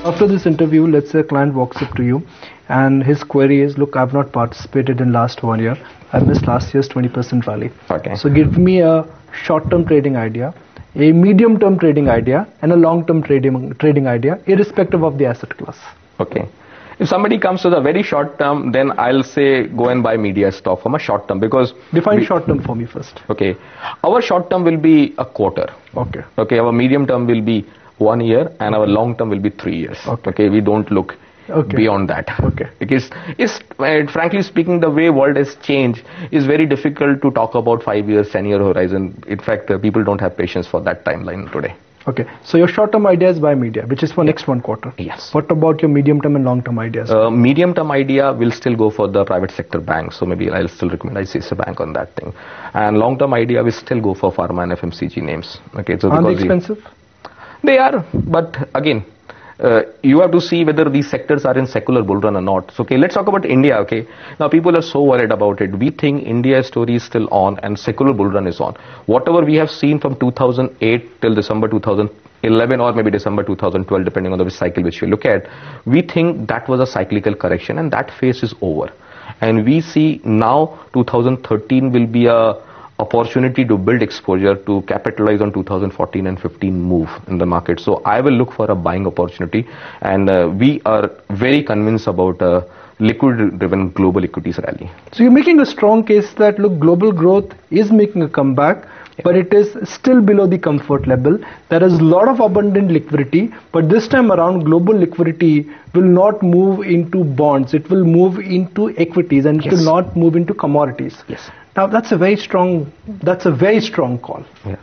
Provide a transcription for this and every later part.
After this interview, let's say a client walks up to you and his query is, look, I've not participated in last 1 year. I missed last year's 20% rally. Okay. So give me a short-term trading idea, a medium-term trading idea, and a long-term trading idea, irrespective of the asset class. Okay. If somebody comes to the very short term, then I'll say go and buy media stock from a short term, because... Define short term for me first. Okay. Our short term will be a quarter. Okay. Okay. Our medium term will be 1 year and our long term will be 3 years. Okay. Okay. We don't look beyond that. Okay. Because frankly speaking, the way world has changed, is very difficult to talk about 5 years, 10-year horizon. In fact, people don't have patience for that timeline today. Okay, so your short-term idea is buy media, which is for next 1 quarter. Yes. What about your medium-term and long-term ideas? Medium-term idea will still go for the private sector banks. So maybe I'll still recommend ICICI Bank on that thing. And long-term idea will still go for pharma and FMCG names. Okay, so are they expensive? They are, but again, you have to see whether these sectors are in secular bull run or not. So, okay, let's talk about India. Okay, now people are so worried about it. We think India's story is still on and secular bull run is on. Whatever we have seen from 2008 till December 2011 or maybe December 2012, depending on the cycle which you look at, we think that was a cyclical correction and that phase is over. And we see now 2013 will be a opportunity to build exposure to capitalize on 2014 and 15 move in the market. So I will look for a buying opportunity, and we are very convinced about liquid driven global equities rally. So you're making a strong case that, look, global growth is making a comeback, but it is still below the comfort level. There is a lot of abundant liquidity, but this time around global liquidity will not move into bonds. It will move into equities, and it will not move into commodities. Yes. Now that's a very strong call. Yeah.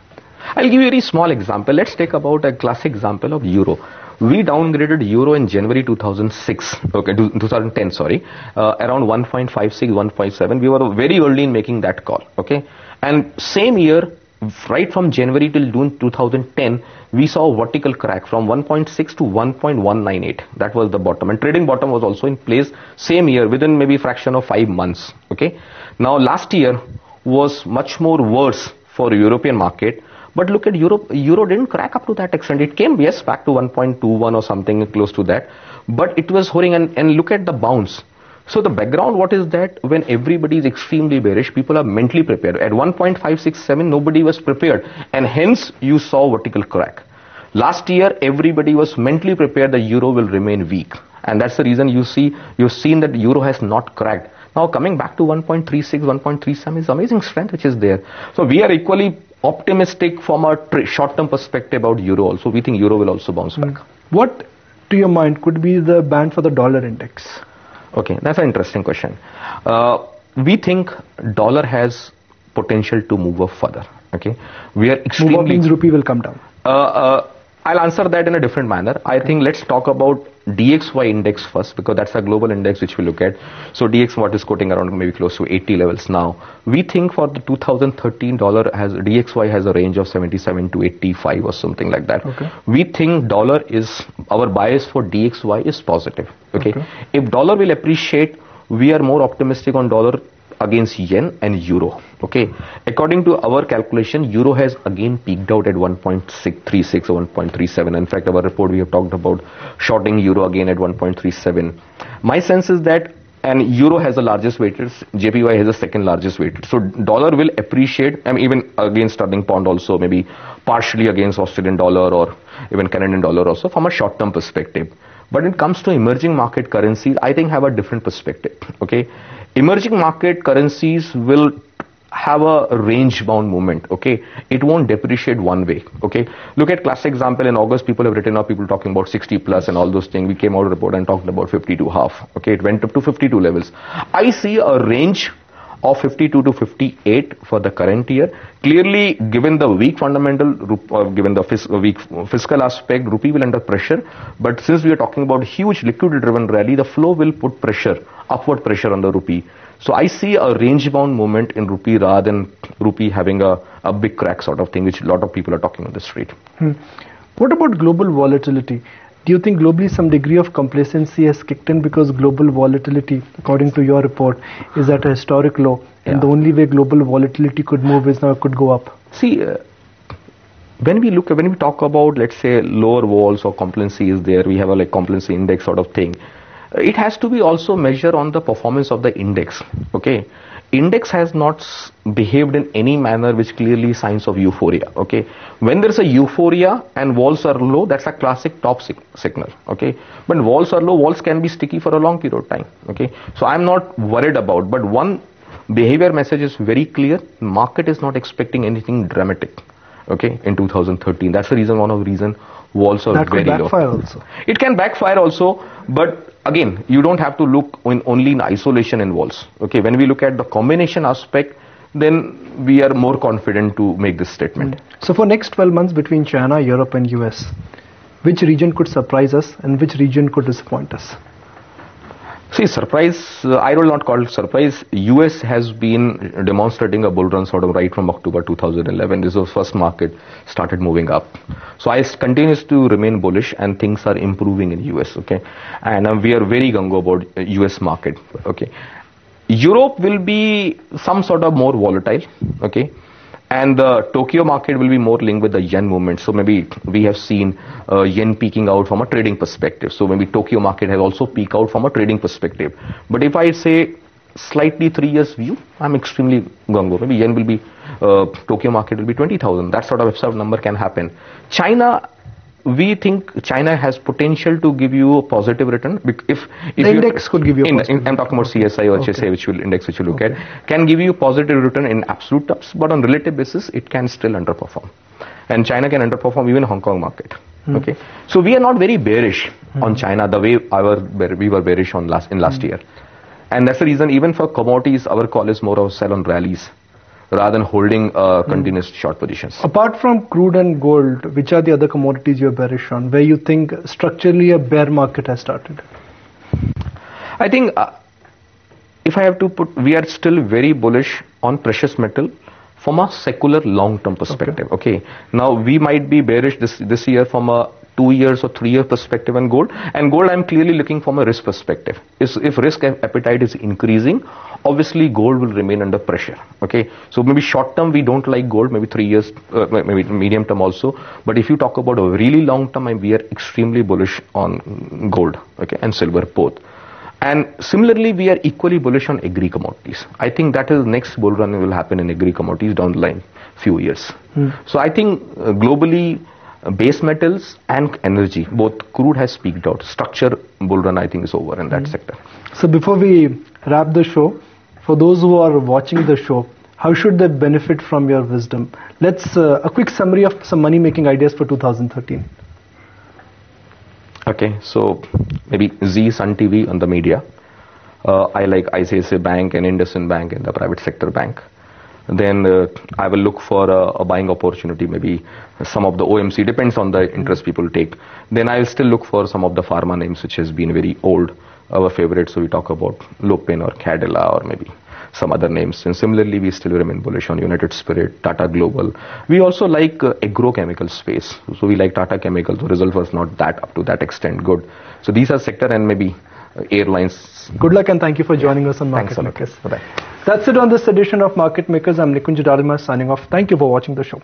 I'll give you a very small example. Let's take about a classic example of euro. We downgraded euro in January 2006, okay, 2010, sorry, around 1.56, 1.7. We were very early in making that call, okay. And same year, right from January till June 2010, we saw a vertical crack from 1.6 to 1.198. That was the bottom. And trading bottom was also in place same year within maybe fraction of 5 months, okay. Now last year was much more worse for European market. But look at Europe, euro didn't crack up to that extent. It came, yes, back to 1.21 or something close to that. But it was hovering, and look at the bounce. So the background, what is that? When everybody is extremely bearish, people are mentally prepared. At 1.567, nobody was prepared. And hence, you saw vertical crack. Last year, everybody was mentally prepared that euro will remain weak. And that's the reason you've seen that euro has not cracked. Now coming back to 1.36, 1.37 is amazing strength which is there. So we are equally optimistic from a short-term perspective about euro also. We think euro will also bounce back. What, to your mind, could be the band for the dollar index? Okay, that's an interesting question. We think dollar has potential to move up further. Okay, we are extremely... Move up means rupee will come down. I'll answer that in a different manner. I think let's talk about DXY index first, because that's a global index which we look at. So DXY what is quoting around maybe close to 80 levels now. We think for the 2013 DXY has a range of 77 to 85 or something like that. Okay. We think dollar is, our bias for DXY is positive. Okay. If dollar will appreciate, we are more optimistic on dollar against yen and euro. Okay, according to our calculation, euro has again peaked out at 1.36 or 1.37. In fact, our report we have talked about shorting euro again at 1.37. My sense is that, and euro has the largest weightage, JPY has the second largest weightage. So dollar will appreciate, and even against sterling pound also, maybe partially against Australian dollar or even Canadian dollar also from a short-term perspective. But when it comes to emerging market currencies, I think have a different perspective. Okay, emerging market currencies will have a range bound movement. Okay, it won't depreciate one way. Okay, look at classic example in August, people have written up, people talking about 60 plus and all those things. We came out of the report and talked about 52 half. Okay, it went up to 52 levels. I see a range of 52 to 58 for the current year. Clearly, given the weak fundamental, given the weak fiscal aspect, rupee will under pressure. But since we are talking about huge liquidity-driven rally, the flow will put pressure, upward pressure on the rupee. So I see a range-bound movement in rupee rather than rupee having a big crack sort of thing, which a lot of people are talking on the street. What about global volatility? Do you think globally some degree of complacency has kicked in because global volatility, according to your report, is at a historic low, and the only way global volatility could move is now it could go up? See, when we talk about, let's say, lower walls or complacency is there, we have a like complacency index sort of thing. It has to be also measured on the performance of the index. Okay, index has not behaved in any manner which clearly signs of euphoria. Okay, when there is a euphoria and walls are low, that's a classic top signal. Okay, but walls are low, walls can be sticky for a long period of time. Okay, so I'm not worried about. But one behavior message is very clear: market is not expecting anything dramatic. Okay, in 2013, that's the reason. One of the reason walls are very low. That could backfire also. It can backfire also, but again, you don't have to look only in isolation in walls. Okay, when we look at the combination aspect, then we are more confident to make this statement. So for next 12 months between China, Europe and US, which region could surprise us and which region could disappoint us? See, surprise, I will not call it surprise. US has been demonstrating a bull run sort of right from October 2011. This was first market started moving up. So I continues to remain bullish and things are improving in US, okay? And we are very gung-ho about US market, okay? Europe will be some sort of more volatile, okay? And the Tokyo market will be more linked with the yen movement. So maybe we have seen yen peaking out from a trading perspective. So maybe Tokyo market has also peaked out from a trading perspective. But if I say slightly 3 years view, I'm extremely gung-ho. Maybe yen will be, Tokyo market will be 20,000. That sort of absurd number can happen. China, we think China has potential to give you a positive return. If the index could give you a positive I'm talking about CSI or HSI, which will index which you look at, can give you positive return in absolute terms, but on relative basis, it can still underperform. And China can underperform even Hong Kong market. Okay, so we are not very bearish on China the way we were bearish on last year, and that's the reason even for commodities, our call is more of sell on rallies rather than holding continuous short positions. Apart from crude and gold, which are the other commodities you're bearish on, where you think structurally a bear market has started? I think if I have to put, we are still very bullish on precious metal from a secular long-term perspective. Okay. Now we might be bearish this year from a 2 years or 3 year perspective on gold. And gold, I'm clearly looking from a risk perspective. If risk appetite is increasing, obviously gold will remain under pressure. Okay, so maybe short term we don't like gold, maybe 3 years, maybe medium term also. But if you talk about a really long term, we are extremely bullish on gold, okay, and silver both. And similarly, we are equally bullish on agri commodities. I think that is next bull run will happen in agri commodities down the line few years. So I think globally, base metals and energy, both crude has peaked out. Structure bull run, I think, is over in that sector. So before we wrap the show, for those who are watching the show, how should they benefit from your wisdom? Let's a quick summary of some money making ideas for 2013. Okay, so maybe Z, Sun TV on the media. I like ICICI Bank and IndusInd Bank in the private sector bank. Then I will look for a buying opportunity, maybe some of the OMC, depends on the interest people take. Then I will still look for some of the pharma names which has been very old, our favorite. So we talk about Lupin or Cadila or maybe some other names. And similarly, we still remain bullish on United Spirit, Tata Global. We also like agrochemical space. So we like Tata Chemicals. The result was not that up to that extent good. So these are sector and maybe airlines. Good luck and thank you for joining us on Market Makers. Bye. That's it on this edition of Market Makers. I'm Nikunj Dalima signing off. Thank you for watching the show.